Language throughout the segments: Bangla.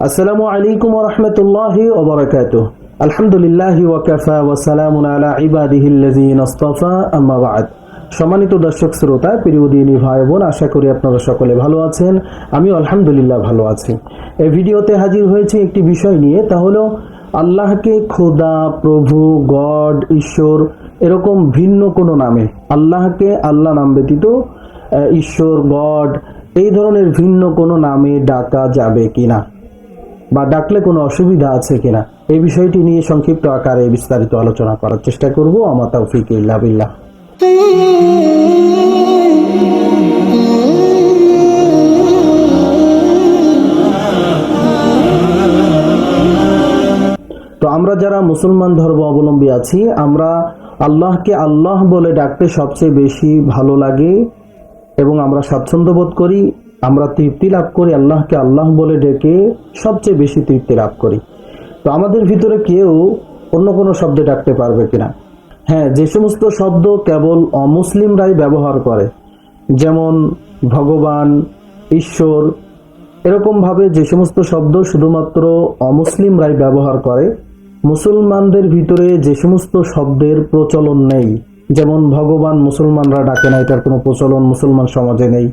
আসসালামু আলাইকুম ওয়া রাহমাতুল্লাহি ওয়া বারাকাতুহু। আলহামদুলিল্লাহি ওয়া কাফা ওয়া সালামুন আলা ইবাদিহিল্লাযিনা ইসতাফা, আম্মা বা'দ। সম্মানিত দর্শক শ্রোতা, প্রিয় দিনী ভাই বোন, আশা করি আপনারা সকলে ভালো আছেন। আমি আলহামদুলিল্লাহ ভালো আছি। এই ভিডিওতে হাজির হয়েছে একটি বিষয় নিয়ে, তা হলো আল্লাহকে খোদা, প্রভু, গড, ঈশ্বর এরকম ভিন্ন কোনো নামে, আল্লাহকে আল্লাহ নাম ব্যতীত ঈশ্বর, গড এই ধরনের ভিন্ন কোনো নামে ডাকা যাবে কিনা, বা ডাকলে কোনো অসুবিধা আছে কিনা, এই বিষয়টি নিয়ে সংক্ষিপ্ত আকারে বিস্তারিত আলোচনা করার চেষ্টা করব। আমা তাওফীক ইল্লা বিল্লাহ। তো আমরা যারা মুসলমান ধর্ম অবলম্বী আছি, আমরা আল্লাহকে আল্লাহ বলে ডাকতে সবচেয়ে বেশি ভালো লাগে এবং আমরা স্বাচ্ছন্দ্য বোধ করি, আমরা তৃপ্তি লাভ করি। আল্লাহকে আল্লাহ বলে ডেকে সবচেয়ে বেশি তৃপ্তি লাভ করি। তো আমাদের ভিতরে কেউ অন্য কোনো শব্দে ডাকতে পারবে কিনা? হ্যাঁ, যে সমস্ত শব্দ কেবল অমুসলিমরাই ব্যবহার করে, যেমন ভগবান, ঈশ্বর, এরকম ভাবে যে সমস্ত শব্দ শুধুমাত্র অমুসলিমরাই ব্যবহার করে, মুসলমানদের ভিতরে যে সমস্ত শব্দের প্রচলন নেই, যেমন ভগবান মুসলমানরা ডাকে না, এটার কোনো প্রচলন মুসলমান সমাজে নেই।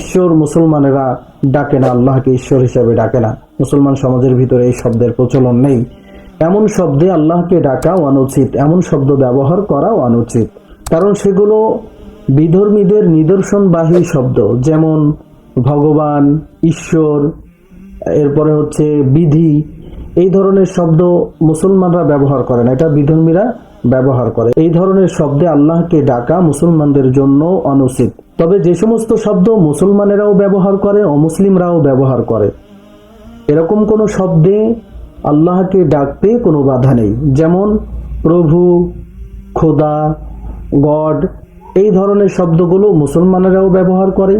ঈশ্বর মুসলমানেরা ডাকে না, আল্লাহকে ঈশ্বর হিসাবে ডাকে না, মুসলমান সমাজের ভিতরে এই শব্দের প্রচলন নেই। এমন শব্দে আল্লাহকে ডাকা অনুচিত, এমন শব্দ ব্যবহার করা অনুচিত, কারণ সেগুলো বিধর্মীদের নিদর্শনবাহী শব্দ, যেমন ভগবান, ঈশ্বর, এরপরে হচ্ছে বিধি, এই ধরনের শব্দ মুসলমানরা ব্যবহার করে না, এটা বিধর্মীরা ব্যবহার করে। এই ধরনের শব্দে আল্লাহকে ডাকা মুসলমানদের জন্য অনুচিত। তবে যে সমস্ত শব্দ মুসলমানেরাও ব্যবহার করে, অমুসলিমরাও ব্যবহার করে, এরকম কোন শব্দে আল্লাহকে ডাকতে কোনো বাধা নেই। যেমন প্রভু, খোদা, গড, এই ধরনের শব্দগুলো মুসলমানেরাও ব্যবহার করে,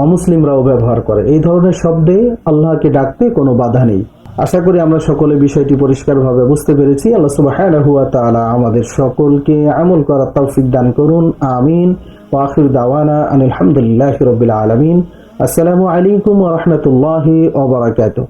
অমুসলিমরাও ব্যবহার করে। এই ধরনের শব্দে আল্লাহকে ডাকতে কোনো বাধা নেই। আশা করি আমরা সকলে বিষয়টি পরিষ্কারভাবে বুঝতে পেরেছি। আল্লাহ সুবহানাহু ওয়া তাআলা আমাদের সকলকে আমল করার তৌফিক দান করুন, আমিন। ওয়া আখির দাওয়ানা আনিল হামদুলিল্লাহি রাব্বিল আলামিন। আসসালামু আলাইকুম ওয়া রাহমাতুল্লাহি ওয়া বারাকাতুহু।